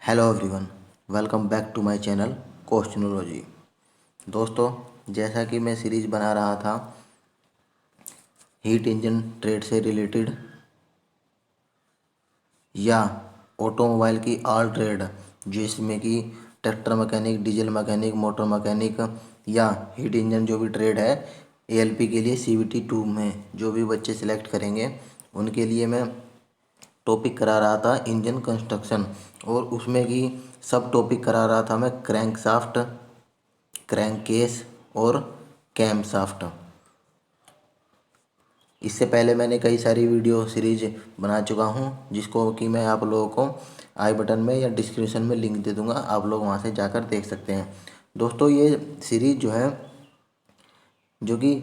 Hello everyone, welcome back to my channel questionology. दोस्तों, जैसा कि मैं सीरीज बना रहा था हीट इंजन ट्रेड से रिलेटेड या ऑटोमोबाइल की ऑल ट्रेड, जिसमें कि tractor mechanic, diesel mechanic, motor mechanic या हीट इंजन जो भी ट्रेड है एएलपी के लिए सीवीटी 2 में जो भी बच्चे सिलेक्ट करेंगे उनके लिए मैं टॉपिक करा रहा था इंजन कंस्ट्रक्शन। और उसमें की सब टॉपिक करा रहा था मैं क्रैंक शाफ्ट, क्रैंक केस और कैम शाफ्ट। इससे पहले मैंने कई सारी वीडियो सीरीज बना चुका हूँ जिसको कि मैं आप लोगों को आई बटन में या डिस्क्रिप्शन में लिंक दे दूँगा, आप लोग वहाँ से जाकर देख सकते हैं। दोस्तों, ये सीरीज जो है जो कि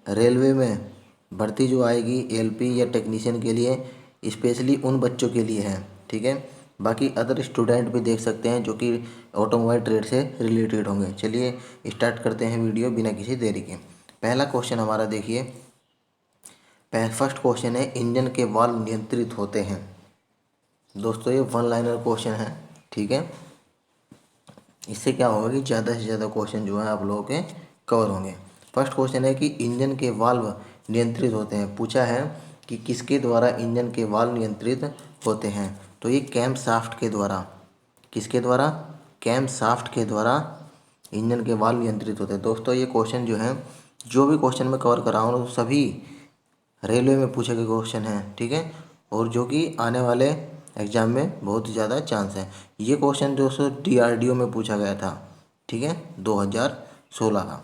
रेलवे में भर्ती जो आएगी एएलपी या टेक्नीशियन के लिए, स्पेशली उन बच्चों के लिए है, ठीक है। बाकी अदर स्टूडेंट भी देख सकते हैं जो कि ऑटोमोबाइल ट्रेड से रिलेटेड होंगे। चलिए स्टार्ट करते हैं वीडियो बिना किसी देरी के। पहला क्वेश्चन हमारा देखिए, फर्स्ट क्वेश्चन है इंजन के वाल्व नियंत्रित होते हैं। दोस्तों, ये वन लाइनर क्वेश्चन है, ठीक है। इससे क्या होगा कि ज़्यादा से ज़्यादा क्वेश्चन जो है आप लोगों के कवर होंगे। फर्स्ट क्वेश्चन है कि इंजन के वाल्व नियंत्रित होते हैं। पूछा है कि किसके द्वारा इंजन के वाल्व नियंत्रित होते हैं, तो ये कैम शाफ्ट के द्वारा। किसके द्वारा? कैम शाफ्ट के द्वारा इंजन के वाल्व नियंत्रित होते हैं। दोस्तों, ये क्वेश्चन जो है, जो भी क्वेश्चन मैं कवर कर रहा हूँ सभी रेलवे में पूछे गए क्वेश्चन हैं, ठीक है। और जो कि आने वाले एग्जाम में बहुत ज़्यादा चांस है। ये क्वेश्चन दोस्तों डीआरडीओ में पूछा गया था, ठीक है, 2016 का।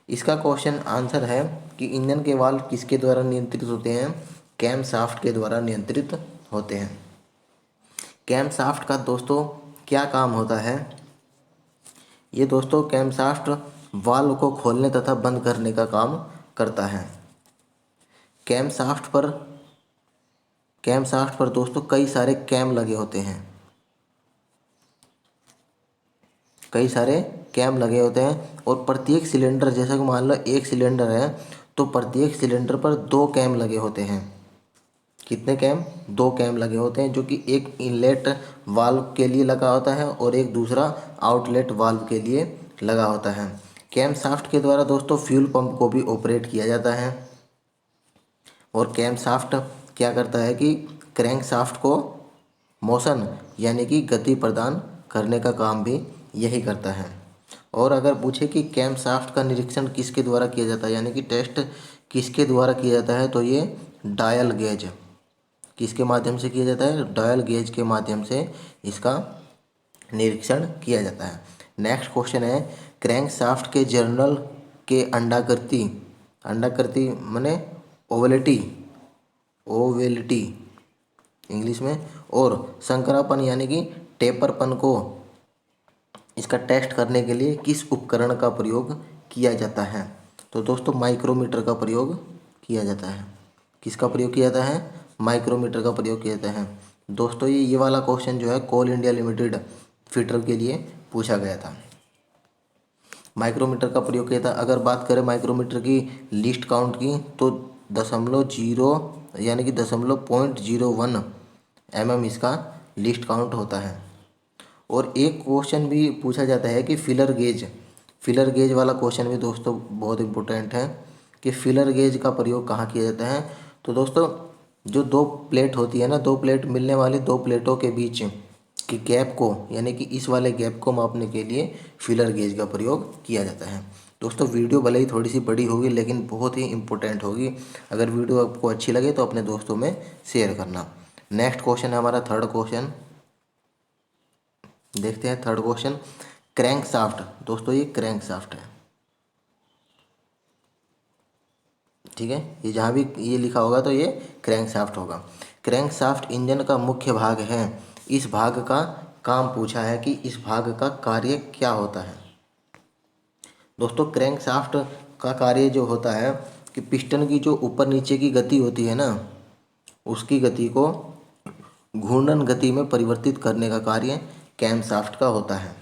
इसका क्वेश्चन आंसर है कि इंजन के वाल्व किसके द्वारा नियंत्रित होते हैं? कैम शाफ्ट के द्वारा नियंत्रित होते हैं। कैम शाफ्ट का दोस्तों क्या काम होता है? ये दोस्तों कैम शाफ्ट वाल्व को खोलने तथा बंद करने का काम करता है। कैम शाफ्ट पर दोस्तों कई सारे कैम लगे होते हैं। कई सारे कैम लगे होते हैं और प्रत्येक सिलेंडर, जैसा कि मान लो एक सिलेंडर है तो प्रत्येक सिलेंडर पर 2 कैम लगे होते हैं। कितने कैम? 2 कैम लगे होते हैं, जो कि एक इनलेट वाल्व के लिए लगा होता है और एक दूसरा आउटलेट वाल्व के लिए लगा होता है। कैम शाफ्ट के द्वारा दोस्तों फ्यूल पंप को भी ऑपरेट किया जाता है। और कैम शाफ्ट क्या करता है कि क्रैंक शाफ्ट को मोशन यानी कि गति प्रदान करने का काम भी यही करता है। और अगर पूछे कि कैम शाफ्ट का निरीक्षण किसके द्वारा किया जाता है, यानी कि टेस्ट किसके द्वारा किया जाता है, तो ये डायल गेज। किसके माध्यम से किया जाता है? डायल गेज के माध्यम से इसका निरीक्षण किया जाता है। नेक्स्ट क्वेश्चन है क्रैंक शाफ्ट के जर्नल के अंडाकृति, अंडाकृति माने ओवलिटी, ओवेलिटी इंग्लिश में, और संकरापन यानी कि टेपरपन को इसका टेस्ट करने के लिए किस उपकरण का प्रयोग किया जाता है? तो दोस्तों माइक्रोमीटर का प्रयोग किया जाता है। किसका प्रयोग किया जाता है? माइक्रोमीटर का प्रयोग किया जाता है। दोस्तों, ये वाला क्वेश्चन जो है कोल इंडिया लिमिटेड फिटर के लिए पूछा गया था। माइक्रोमीटर का प्रयोग किया था। अगर बात करें माइक्रोमीटर की लिस्ट काउंट की, तो 0.0 यानी कि 0.01 इसका लिस्ट काउंट होता है। और एक क्वेश्चन भी पूछा जाता है कि फिलर गेज वाला क्वेश्चन भी दोस्तों बहुत इम्पोर्टेंट है कि फिलर गेज का प्रयोग कहाँ किया जाता है। तो दोस्तों जो 2 प्लेट होती है ना, 2 प्लेट मिलने वाली 2 प्लेटों के बीच की गैप को, यानी कि इस वाले गैप को मापने के लिए फिलर गेज का प्रयोग किया जाता है। दोस्तों, वीडियो भले ही थोड़ी सी बड़ी होगी लेकिन बहुत ही इम्पोर्टेंट होगी। अगर वीडियो आपको अच्छी लगे तो अपने दोस्तों में शेयर करना। नेक्स्ट क्वेश्चन है हमारा थर्ड क्वेश्चन। देखते हैं थर्ड क्वेश्चन, क्रैंक शाफ्ट। दोस्तों, ये क्रैंक शाफ्ट है, ठीक है। ये जहाँ भी ये लिखा होगा तो ये क्रैंक शाफ्ट होगा। क्रैंक शाफ्ट इंजन का मुख्य भाग है। इस भाग का काम पूछा है कि इस भाग का कार्य क्या होता है। दोस्तों, क्रैंक शाफ्ट का कार्य जो होता है कि पिस्टन की जो ऊपर नीचे की गति होती है ना, उसकी गति को घूर्णन गति में परिवर्तित करने का कार्य कैम शाफ्ट का होता है।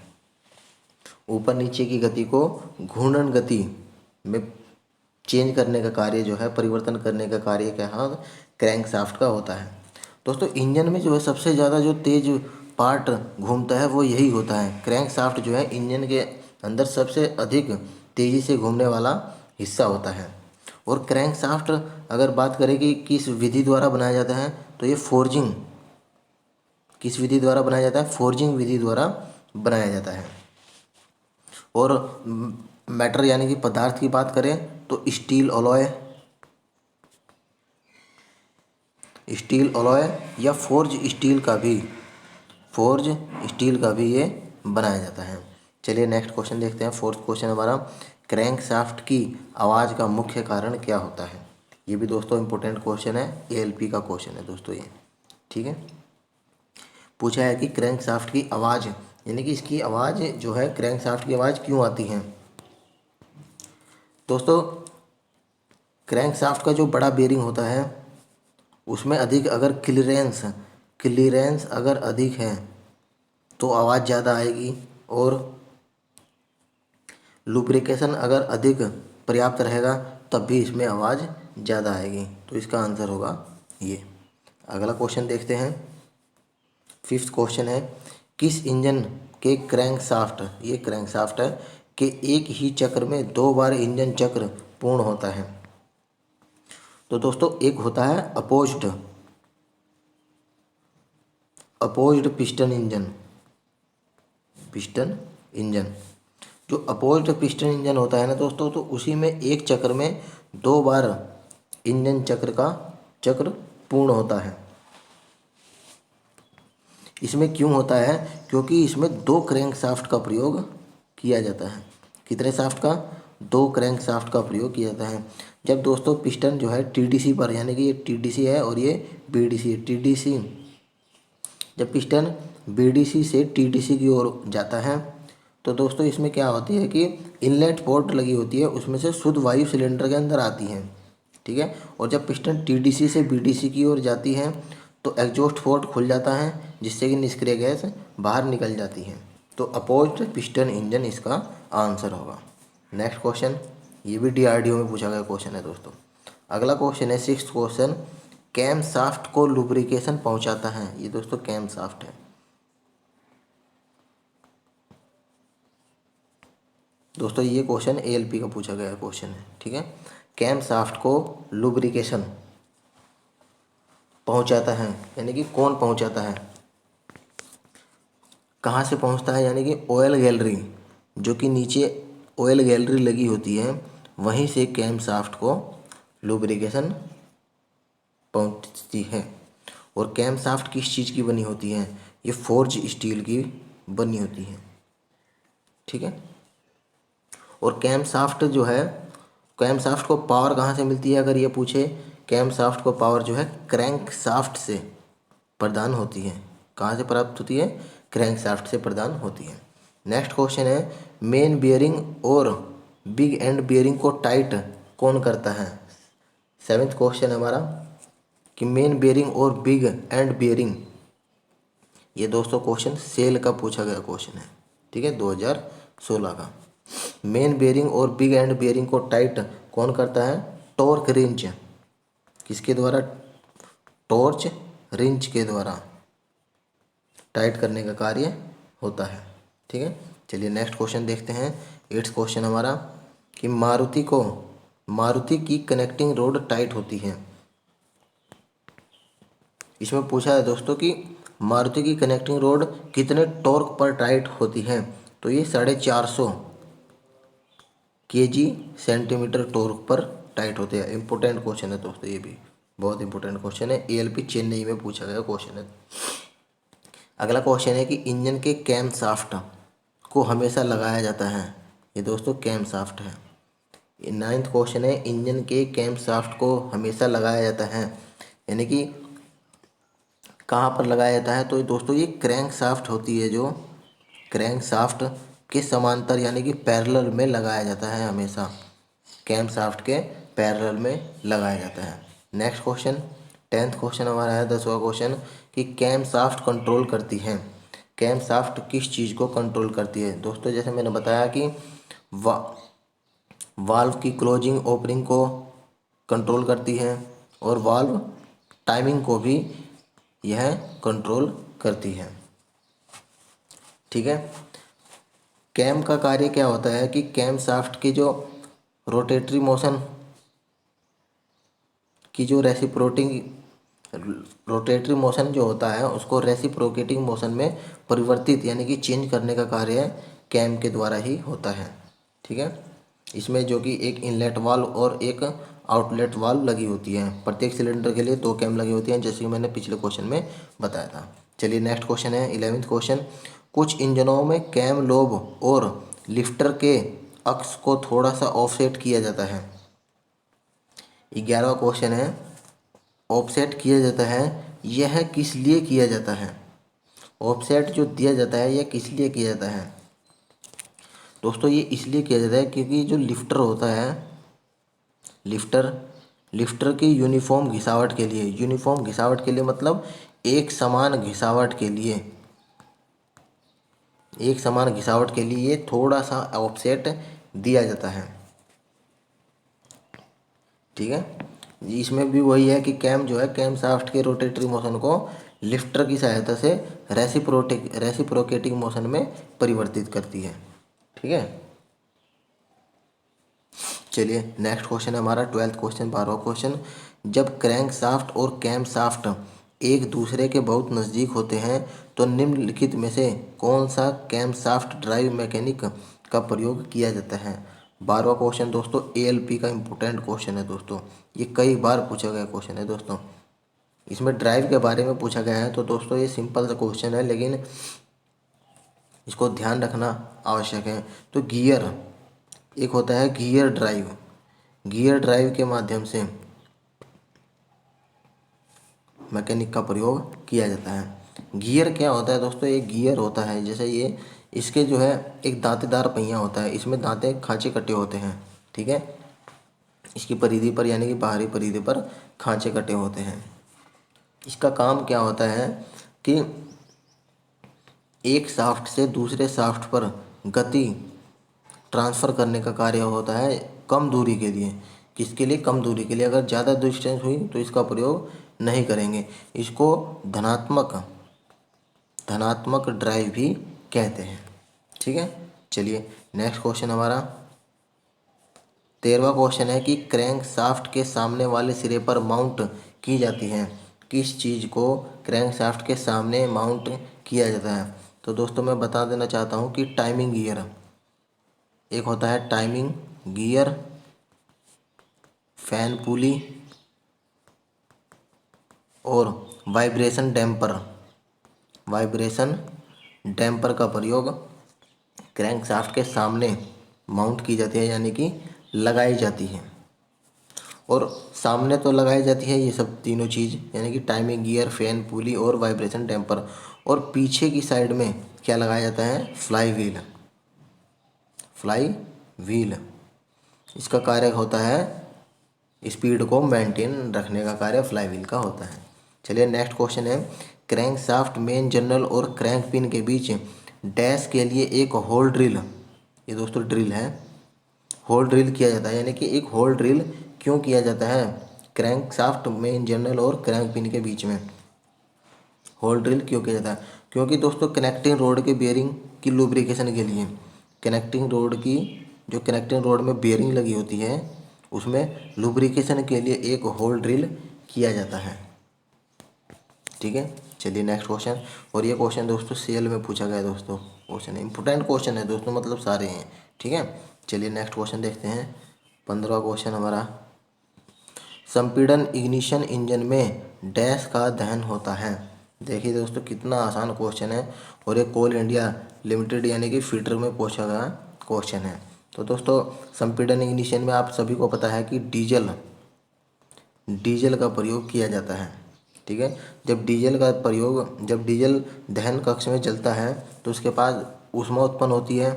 ऊपर नीचे की गति को घूर्णन गति में चेंज करने का कार्य जो है, परिवर्तन करने का कार्य क्या है, क्रैंक शाफ्ट का होता है। दोस्तों, इंजन में जो है सबसे ज़्यादा जो तेज पार्ट घूमता है वो यही होता है। क्रैंक शाफ्ट जो है इंजन के अंदर सबसे अधिक तेज़ी से घूमने वाला हिस्सा होता है। और क्रैंक शाफ्ट अगर बात करें कि किस विधि द्वारा बनाया जाता है, तो ये फोर्जिंग, किस विधि द्वारा बनाया जाता है, फोर्जिंग विधि द्वारा बनाया जाता है। और मैटर यानी कि पदार्थ की बात करें तो स्टील अलॉय या फोर्ज स्टील का भी ये बनाया जाता है। चलिए नेक्स्ट क्वेश्चन देखते हैं। फोर्थ क्वेश्चन हमारा, क्रैंक शाफ्ट की आवाज़ का मुख्य कारण क्या होता है। ये भी दोस्तों इंपॉर्टेंट क्वेश्चन है, एएलपी का क्वेश्चन है दोस्तों ये। ठीक है, पूछा है कि क्रैंक शाफ्ट की आवाज़ यानी कि इसकी आवाज़ जो है, क्रैंक शाफ्ट की आवाज़ क्यों आती है। दोस्तों क्रैंक शाफ्ट का जो बड़ा बेरिंग होता है उसमें अधिक अगर क्लीयरेंस अगर अधिक है तो आवाज़ ज़्यादा आएगी, और लुब्रिकेशन अगर अधिक पर्याप्त रहेगा तब भी इसमें आवाज़ ज़्यादा आएगी। तो इसका आंसर होगा ये। अगला क्वेश्चन देखते हैं। फिफ्थ क्वेश्चन है, किस इंजन के क्रैंक शाफ्ट, ये क्रैंक शाफ्ट है, कि एक ही चक्र में 2 बार इंजन चक्र पूर्ण होता है। तो दोस्तों एक होता है अपोज्ड पिस्टन इंजन। जो अपोज्ड पिस्टन इंजन होता है ना दोस्तों, तो उसी में एक चक्र में 2 बार इंजन चक्र पूर्ण होता है। इसमें क्यों होता है, क्योंकि इसमें 2 क्रैंक शाफ्ट का प्रयोग किया जाता है। कितने शाफ्ट का, 2 क्रैंक शाफ्ट का प्रयोग किया जाता है। जब दोस्तों पिस्टन जो है टीडीसी पर, यानी कि ये टीडीसी है और ये बीडीसी है, जब पिस्टन बीडीसी से टीडीसी की ओर जाता है तो दोस्तों इसमें क्या होती है कि इनलेट पोर्ट लगी होती है, उसमें से शुद्ध वायु सिलेंडर के अंदर आती है। ठीक है, और जब पिस्टन टीडीसी से बीडीसी की ओर जाती है तो एग्जॉस्ट पोर्ट खुल जाता है, जिससे कि निष्क्रिय गैस बाहर निकल जाती है। तो अपोज्ड पिस्टन इंजन इसका आंसर होगा। नेक्स्ट क्वेश्चन, ये भी डीआरडीओ में पूछा गया क्वेश्चन है दोस्तों। अगला क्वेश्चन है सिक्स्थ क्वेश्चन, कैम शाफ्ट को लुब्रिकेशन पहुंचाता है। ये दोस्तों कैम शाफ्ट है। दोस्तों ये क्वेश्चन एएलपी का पूछा गया क्वेश्चन है। ठीक है, कैम शाफ्ट को लुब्रिकेशन पहुंचाता है, यानी कि कौन पहुंचाता है, कहाँ से पहुंचता है, यानी कि ऑयल गैलरी, जो कि नीचे ऑयल गैलरी लगी होती है, वहीं से कैम शाफ्ट को लुब्रिकेशन पहुंचती है। और कैम शाफ्ट किस चीज़ की बनी होती है, ये फोर्ज स्टील की बनी होती है। ठीक है, और कैम शाफ्ट जो है, कैम शाफ्ट को पावर कहाँ से मिलती है, अगर ये पूछे, कैम शाफ्ट को पावर जो है क्रैंक शाफ्ट से प्रदान होती है। कहाँ से प्राप्त होती है, क्रैंक शाफ्ट से प्रदान होती है। नेक्स्ट क्वेश्चन है, मेन बियरिंग और बिग एंड बियरिंग को टाइट कौन करता है। सेवेंथ क्वेश्चन है हमारा कि मेन बियरिंग और बिग एंड बियरिंग, ये दोस्तों क्वेश्चन सेल का पूछा गया क्वेश्चन है। ठीक है, 2016 का। मेन बेयरिंग और बिग एंड बेयरिंग को टाइट कौन करता है, टॉर्क रिंच, किसके द्वारा, टॉर्च रिंच के द्वारा टाइट करने का कार्य होता है। ठीक है, चलिए नेक्स्ट क्वेश्चन देखते हैं। एट्थ क्वेश्चन हमारा कि मारुति की कनेक्टिंग रोड टाइट होती है। इसमें पूछा है दोस्तों कि मारुति की कनेक्टिंग रोड कितने टॉर्क पर टाइट होती है। तो ये 450 केजी सेंटीमीटर टॉर्क पर टाइट होते हैं। इंपॉर्टेंट क्वेश्चन है दोस्तों, ये भी बहुत इंपॉर्टेंट क्वेश्चन है, एएलपी चेन्नई में पूछा गया क्वेश्चन है। अगला क्वेश्चन है कि इंजन के कैम शाफ्ट को हमेशा लगाया जाता है। ये दोस्तों कैम शाफ्ट है। नाइन्थ क्वेश्चन है, इंजन के कैम शाफ्ट को हमेशा लगाया जाता है, यानी कि कहाँ पर लगाया जाता है। तो दोस्तों ये क्रैंक शाफ्ट होती है, जो क्रैंक शाफ्ट के समांतर यानी कि पैरेलल में लगाया जाता है, हमेशा कैम शाफ्ट के पैरेलल में लगाया जाता है। नेक्स्ट क्वेश्चन, 10th क्वेश्चन हमारा है, 10वां क्वेश्चन कि कैम शाफ्ट कंट्रोल करती है। कैम शाफ्ट किस चीज़ को कंट्रोल करती है। दोस्तों जैसे मैंने बताया कि वाल्व की क्लोजिंग ओपनिंग को कंट्रोल करती है, और वाल्व टाइमिंग को भी यह कंट्रोल करती है। ठीक है। कैम का कार्य क्या होता है कि कैम शाफ्ट की जो रोटेटरी मोशन की जो रोटेटरी मोशन जो होता है उसको रेसिप्रोकेटिंग मोशन में परिवर्तित यानी कि चेंज करने का कार्य कैम के द्वारा ही होता है। ठीक है। इसमें जो कि एक इनलेट वाल्व और एक आउटलेट वाल्व लगी होती है। प्रत्येक सिलेंडर के लिए 2 कैम लगी होती हैं, जैसे कि मैंने पिछले क्वेश्चन में बताया था। चलिए नेक्स्ट क्वेश्चन है 11th क्वेश्चन। कुछ इंजनों में कैम लोब और लिफ्टर के अक्ष को थोड़ा सा ऑफसेट किया जाता है। 11वां क्वेश्चन है, ऑफसेट किया जाता है, यह किस लिए किया जाता है? ऑफसेट जो दिया जाता है यह किस लिए किया जाता है? दोस्तों ये इसलिए किया जाता है क्योंकि जो लिफ्टर होता है, लिफ्टर लिफ्टर की यूनिफॉर्म घिसावट के लिए मतलब एक समान घिसावट के लिए थोड़ा सा ऑफसेट दिया जाता है। ठीक है। इसमें भी वही है कि कैम जो है कैम शाफ्ट के रोटेटरी मोशन को लिफ्टर की सहायता से रेसिप्रोकेटिंग मोशन में परिवर्तित करती है। ठीक है। चलिए नेक्स्ट क्वेश्चन है हमारा 12th क्वेश्चन, 12वां क्वेश्चन। जब क्रैंक शाफ्ट और कैम शाफ्ट एक दूसरे के बहुत नज़दीक होते हैं तो निम्नलिखित में से कौन सा कैम शाफ्ट ड्राइव मैकेनिक का प्रयोग किया जाता है? 12वां क्वेश्चन दोस्तों ALP का इम्पोर्टेंट क्वेश्चन है दोस्तों। ये कई बार पूछा गया क्वेश्चन है दोस्तों। इसमें ड्राइव के बारे में पूछा गया है, तो दोस्तों ये सिंपल सा क्वेश्चन है लेकिन इसको ध्यान रखना आवश्यक है। तो गियर, एक होता है गियर ड्राइव के माध्यम से मैकेनिक का प्रयोग किया जाता है। गियर क्या होता है दोस्तों? एक गियर होता है जैसे ये, इसके जो है एक दांतेदार पहिया होता है, इसमें दांते खांचे कटे होते हैं। ठीक है। इसकी परिधि पर यानी कि बाहरी परिधि पर खांचे कटे होते हैं। इसका काम क्या होता है कि एक शाफ्ट से दूसरे शाफ्ट पर गति ट्रांसफ़र करने का कार्य होता है कम दूरी के लिए। किसके लिए? कम दूरी के लिए। अगर ज़्यादा डिस्टेंस हुई तो इसका प्रयोग नहीं करेंगे। इसको धनात्मक ड्राइव भी कहते हैं। ठीक है। चलिए नेक्स्ट क्वेश्चन हमारा 13वां क्वेश्चन है कि क्रैंक शाफ्ट के सामने वाले सिरे पर माउंट की जाती है। किस चीज़ को क्रैंक शाफ्ट के सामने माउंट किया जाता है? तो दोस्तों मैं बता देना चाहता हूँ कि टाइमिंग गियर, एक होता है टाइमिंग गियर, फैन पुली और वाइब्रेशन डैम्पर का प्रयोग क्रैंक शाफ्ट के सामने माउंट की जाती है यानी कि लगाई जाती है। और सामने तो लगाई जाती है ये सब तीनों चीज़ यानी कि टाइमिंग गियर, फैन पुली और वाइब्रेशन डैम्पर। और पीछे की साइड में क्या लगाया जाता है? Fly wheel. इसका कार्य होता है स्पीड को मेंटेन रखने का कार्य फ्लाई व्हील का होता है। चलिए नेक्स्ट क्वेश्चन है, क्रैंक शाफ्ट मेन जर्नल और क्रैंक पिन के बीच डैश के लिए एक होल ड्रिल, ये दोस्तों ड्रिल है, होल ड्रिल किया जाता है। यानी कि एक होल ड्रिल क्यों किया जाता है? क्रैंक शाफ्ट मेन जर्नल और क्रैंक पिन के बीच में होल ड्रिल क्यों किया जाता है? क्योंकि दोस्तों कनेक्टिंग रोड के बेयरिंग की लुब्रिकेशन के लिए, कनेक्टिंग रोड में बेयरिंग लगी होती है उसमें लुब्रिकेशन के लिए एक होल ड्रिल किया जाता है। ठीक है। चलिए नेक्स्ट क्वेश्चन, और ये क्वेश्चन दोस्तों सेल में पूछा गया है दोस्तों, क्वेश्चन इंपॉर्टेंट क्वेश्चन है दोस्तों, मतलब सारे हैं। ठीक है। चलिए नेक्स्ट क्वेश्चन देखते हैं 15वां क्वेश्चन हमारा, संपीड़न इग्निशन इंजन में डैश का दहन होता है। देखिए दोस्तों कितना आसान क्वेश्चन है और ये कोल इंडिया लिमिटेड यानी कि फीडर में पूछा गया क्वेश्चन है। तो दोस्तों संपीड़न इग्निशन में आप सभी को पता है कि डीजल का प्रयोग किया जाता है। ठीक है। जब डीजल दहन कक्ष में जलता है तो उसके पास ऊष्मा उत्पन्न होती है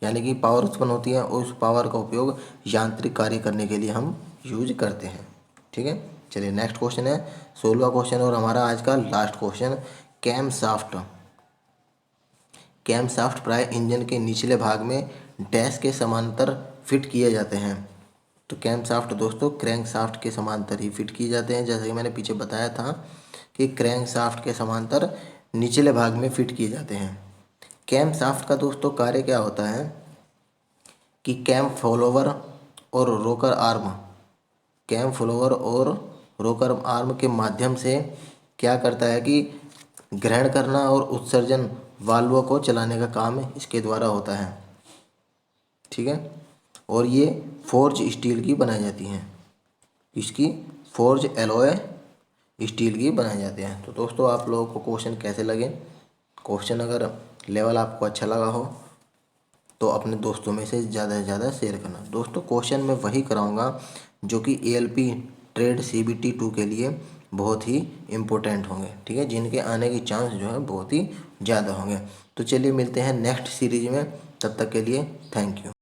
यानी कि पावर उत्पन्न होती है और उस पावर का उपयोग यांत्रिक कार्य करने के लिए हम यूज करते हैं। ठीक है। चलिए नेक्स्ट क्वेश्चन है 16वां क्वेश्चन और हमारा आज का लास्ट क्वेश्चन, कैम शाफ्ट प्राय इंजन के निचले भाग में डैश के समांतर फिट किए जाते हैं। तो कैम शाफ्ट दोस्तों क्रैंक शाफ्ट के समांतर ही फिट किए जाते हैं। जैसे कि मैंने पीछे बताया था कि क्रैंक शाफ्ट के समांतर निचले भाग में फिट किए जाते हैं। कैम शाफ्ट का दोस्तों कार्य क्या होता है कि कैम फॉलोवर और रोकर आर्म के माध्यम से क्या करता है कि ग्रहण करना और उत्सर्जन वाल्वों को चलाने का काम इसके द्वारा होता है। ठीक है, और ये फोर्ज स्टील की बनाई जाती हैं। इसकी फोर्ज एलॉय स्टील की बनाई जाती हैं। तो दोस्तों आप लोगों को क्वेश्चन कैसे लगे? क्वेश्चन अगर लेवल आपको अच्छा लगा हो तो अपने दोस्तों में से ज़्यादा शेयर करना। दोस्तों क्वेश्चन मैं वही कराऊंगा जो कि ALP ट्रेड CBT 2 के लिए बहुत ही इम्पोर्टेंट होंगे। ठीक है, जिनके आने की चांस जो है बहुत ही ज़्यादा होंगे। तो चलिए मिलते हैं नेक्स्ट सीरीज में, तब तक के लिए थैंक यू।